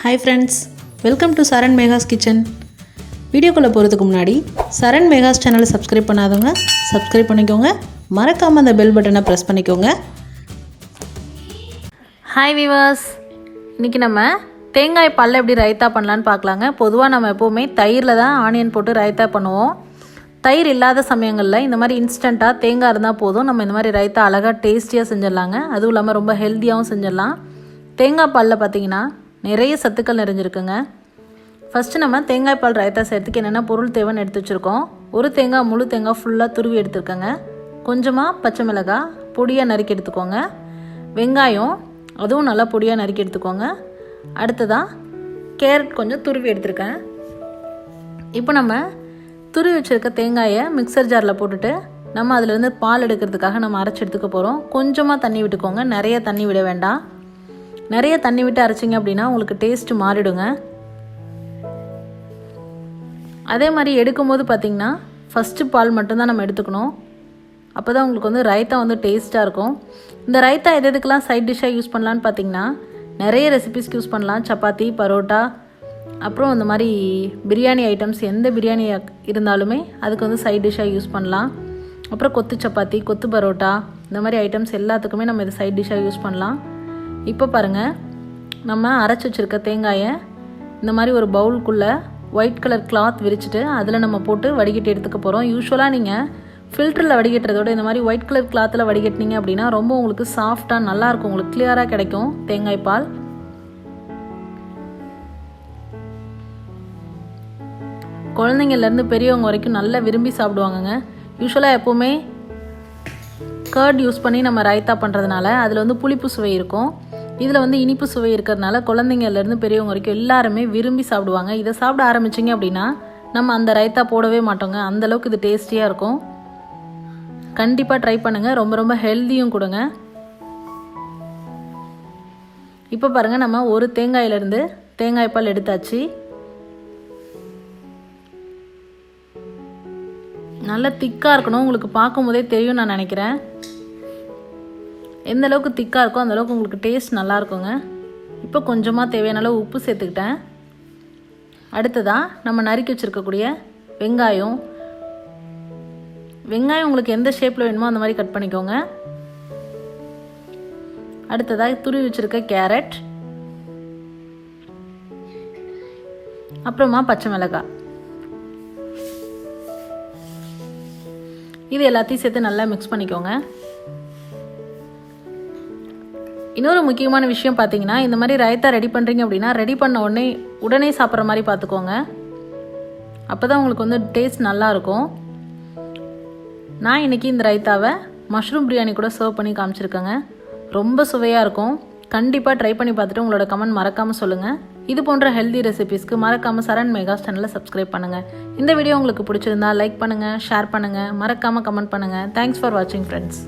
Hi friends, welcome to Saran Megha's kitchen. வீடியோக்குள்ளே போகிறதுக்கு முன்னாடி சரண் மேகாஸ் சேனலை சப்ஸ்கிரைப் பண்ணாதவங்க சப்ஸ்கிரைப் பண்ணிக்கோங்க. மறக்காமல் அந்த பெல் பட்டனை ப்ரெஸ் பண்ணிக்கோங்க. ஹாய் வீவர்ஸ், இன்றைக்கி நம்ம தேங்காய் பாலில் எப்படி ரைத்தா பண்ணலான்னு பார்க்கலாங்க. பொதுவாக நம்ம எப்போவுமே தயிரில் தான் ஆனியன் போட்டு ரைத்தா பண்ணுவோம். தயிர் இல்லாத சமயங்களில் இந்த மாதிரி இன்ஸ்டண்ட்டாக தேங்காய் இருந்தால் போதும், நம்ம இந்த மாதிரி ரைத்தா அழகாக டேஸ்டியாக செஞ்சிடலாங்க. அதுவும் இல்லாமல் ரொம்ப ஹெல்த்தியாகவும் செஞ்சிடலாம். தேங்காய் பாலில் பார்த்திங்கன்னா நிறைய சத்துக்கள் நிறைஞ்சிருக்குங்க. ஃபஸ்ட்டு நம்ம தேங்காய் பால் ரைத்தா செய்கிறதுக்கு என்னென்ன பொருள் தேவைன்னு எடுத்து வச்சுருக்கோம். ஒரு தேங்காய், முழு தேங்காய் ஃபுல்லாக துருவி எடுத்துருக்கேங்க. கொஞ்சமாக பச்சை மிளகாய் பொடியாக நறுக்கி எடுத்துக்கோங்க. வெங்காயம் அதுவும் நல்லா பொடியாக நறுக்கி எடுத்துக்கோங்க. அடுத்ததாக கேரட் கொஞ்சம் துருவி எடுத்துருக்கேன். இப்போ நம்ம துருவி வச்சுருக்க தேங்காயை மிக்சர் ஜாரில் போட்டுட்டு நம்ம அதிலேருந்து பால் எடுக்கிறதுக்காக நம்ம அரைச்சி எடுத்துக்க போகிறோம். கொஞ்சமாக தண்ணி விட்டுக்கோங்க, நிறைய தண்ணி விட வேண்டாம். நிறைய தண்ணி விட்டு அரைச்சிங்க அப்படின்னா உங்களுக்கு டேஸ்ட்டு மாறிடுங்க. அதே மாதிரி எடுக்கும்போது பார்த்திங்கன்னா ஃபஸ்ட்டு பால் மட்டும்தான் நம்ம எடுத்துக்கணும். அப்போ தான் உங்களுக்கு வந்து ரைத்தா வந்து டேஸ்ட்டாக இருக்கும். இந்த ரைத்தா எதுக்கெல்லாம் சைட் டிஷ்ஷாக யூஸ் பண்ணலான்னு பார்த்திங்கன்னா நிறைய ரெசிபிஸ்க்கு யூஸ் பண்ணலாம். சப்பாத்தி, பரோட்டா, அப்புறம் இந்த மாதிரி பிரியாணி ஐட்டம்ஸ் எந்த பிரியாணி இருந்தாலுமே அதுக்கு வந்து சைட் டிஷ்ஷாக யூஸ் பண்ணலாம். அப்புறம் கொத்து சப்பாத்தி, கொத்து பரோட்டா, இந்த மாதிரி ஐட்டம்ஸ் எல்லாத்துக்குமே நம்ம இது சைட் டிஷ்ஷாக யூஸ் பண்ணலாம். இப்போ பாருங்கள், நம்ம அரைச்சி வச்சுருக்க தேங்காயை இந்த மாதிரி ஒரு பவுலுக்குள்ளே ஒயிட் கலர் கிளாத் விரிச்சிட்டு அதில் நம்ம போட்டு வடிகட்டி எடுத்துக்க போகிறோம். யூஸ்வலாக நீங்கள் ஃபில்டரில் வடிகட்டுறதோட இந்த மாதிரி ஒயிட் கலர் கிளாத்தில் வடிகட்டினீங்க அப்படின்னா ரொம்ப உங்களுக்கு சாஃப்டாக நல்லாயிருக்கும், உங்களுக்கு கிளியராக கிடைக்கும் தேங்காய் பால். குழந்தைங்கள்லேருந்து பெரியவங்க வரைக்கும் நல்லா விரும்பி சாப்பிடுவாங்கங்க. யூஸ்வலாக எப்போவுமே கர்ட் யூஸ் பண்ணி நம்ம ரைத்தா பண்ணுறதுனால அதில் வந்து புளிப்பு சுவை இருக்கும். இதில் வந்து இனிப்பு சுவை இருக்கிறதுனால குழந்தைங்கள்லேருந்து பெரியவங்க வரைக்கும் எல்லாருமே விரும்பி சாப்பிடுவாங்க. இதை சாப்பிட ஆரம்பிச்சிங்க அப்படின்னா நம்ம அந்த ரைத்தா போடவே மாட்டோங்க, அந்தளவுக்கு இது டேஸ்டியாக இருக்கும். கண்டிப்பாக ட்ரை பண்ணுங்கள், ரொம்ப ரொம்ப ஹெல்த்தியும் கொடுங்க. இப்போ பாருங்கள், நம்ம ஒரு தேங்காயிலேருந்து தேங்காய் பால் எடுத்தாச்சு. நல்லா திக்காக இருக்கணும், உங்களுக்கு பார்க்கும் போதே தெரியும் நான் நினைக்கிறேன். எந்த அளவுக்கு திக்காக இருக்கோ அந்தளவுக்கு உங்களுக்கு டேஸ்ட் நல்லா இருக்குங்க. இப்போ கொஞ்சமாக தேவையான அளவு உப்பு சேர்த்துக்கிட்டேன். அடுத்ததாக நம்ம நறுக்கி வச்சுருக்கக்கூடிய வெங்காயம் உங்களுக்கு எந்த ஷேப்பில் வேணுமோ அந்த மாதிரி கட் பண்ணிக்கோங்க. அடுத்ததாக துருவி வச்சுருக்க கேரட், அப்புறமா பச்சை மிளகாய், இது எல்லாத்தையும் சேர்த்து நல்லா மிக்ஸ் பண்ணிக்கோங்க. இன்னொரு முக்கியமான விஷயம் பார்த்தீங்கன்னா, இந்த மாதிரி ரைத்தா ரெடி பண்ணுறீங்க அப்படின்னா ரெடி பண்ண உடனே சாப்பிட்ற மாதிரி பார்த்துக்கோங்க. அப்போ தான் உங்களுக்கு வந்து டேஸ்ட் நல்லாயிருக்கும். நான் இன்றைக்கி இந்த ரைத்தாவை மஷ்ரூம் பிரியாணி கூட சர்வ் பண்ணி காமிச்சிருக்கேங்க. ரொம்ப சுவையாக இருக்கும். கண்டிப்பாக ட்ரை பண்ணி பார்த்துட்டு உங்களோட கமெண்ட் மறக்காமல் சொல்லுங்கள். இது போன்ற ஹெல்தி ரெசிபீஸ்க்கு மறக்காமல் சரண் மேகாஸ் சேனலை சப்ஸ்கிரைப் பண்ணுங்கள். இந்த வீடியோ உங்களுக்கு பிடிச்சிருந்தா லைக் பண்ணுங்கள், ஷேர் பண்ணுங்கள், மறக்காமல் கமெண்ட் பண்ணுங்கள். தேங்க்ஸ் ஃபார் வாட்சிங் ஃப்ரெண்ட்ஸ்.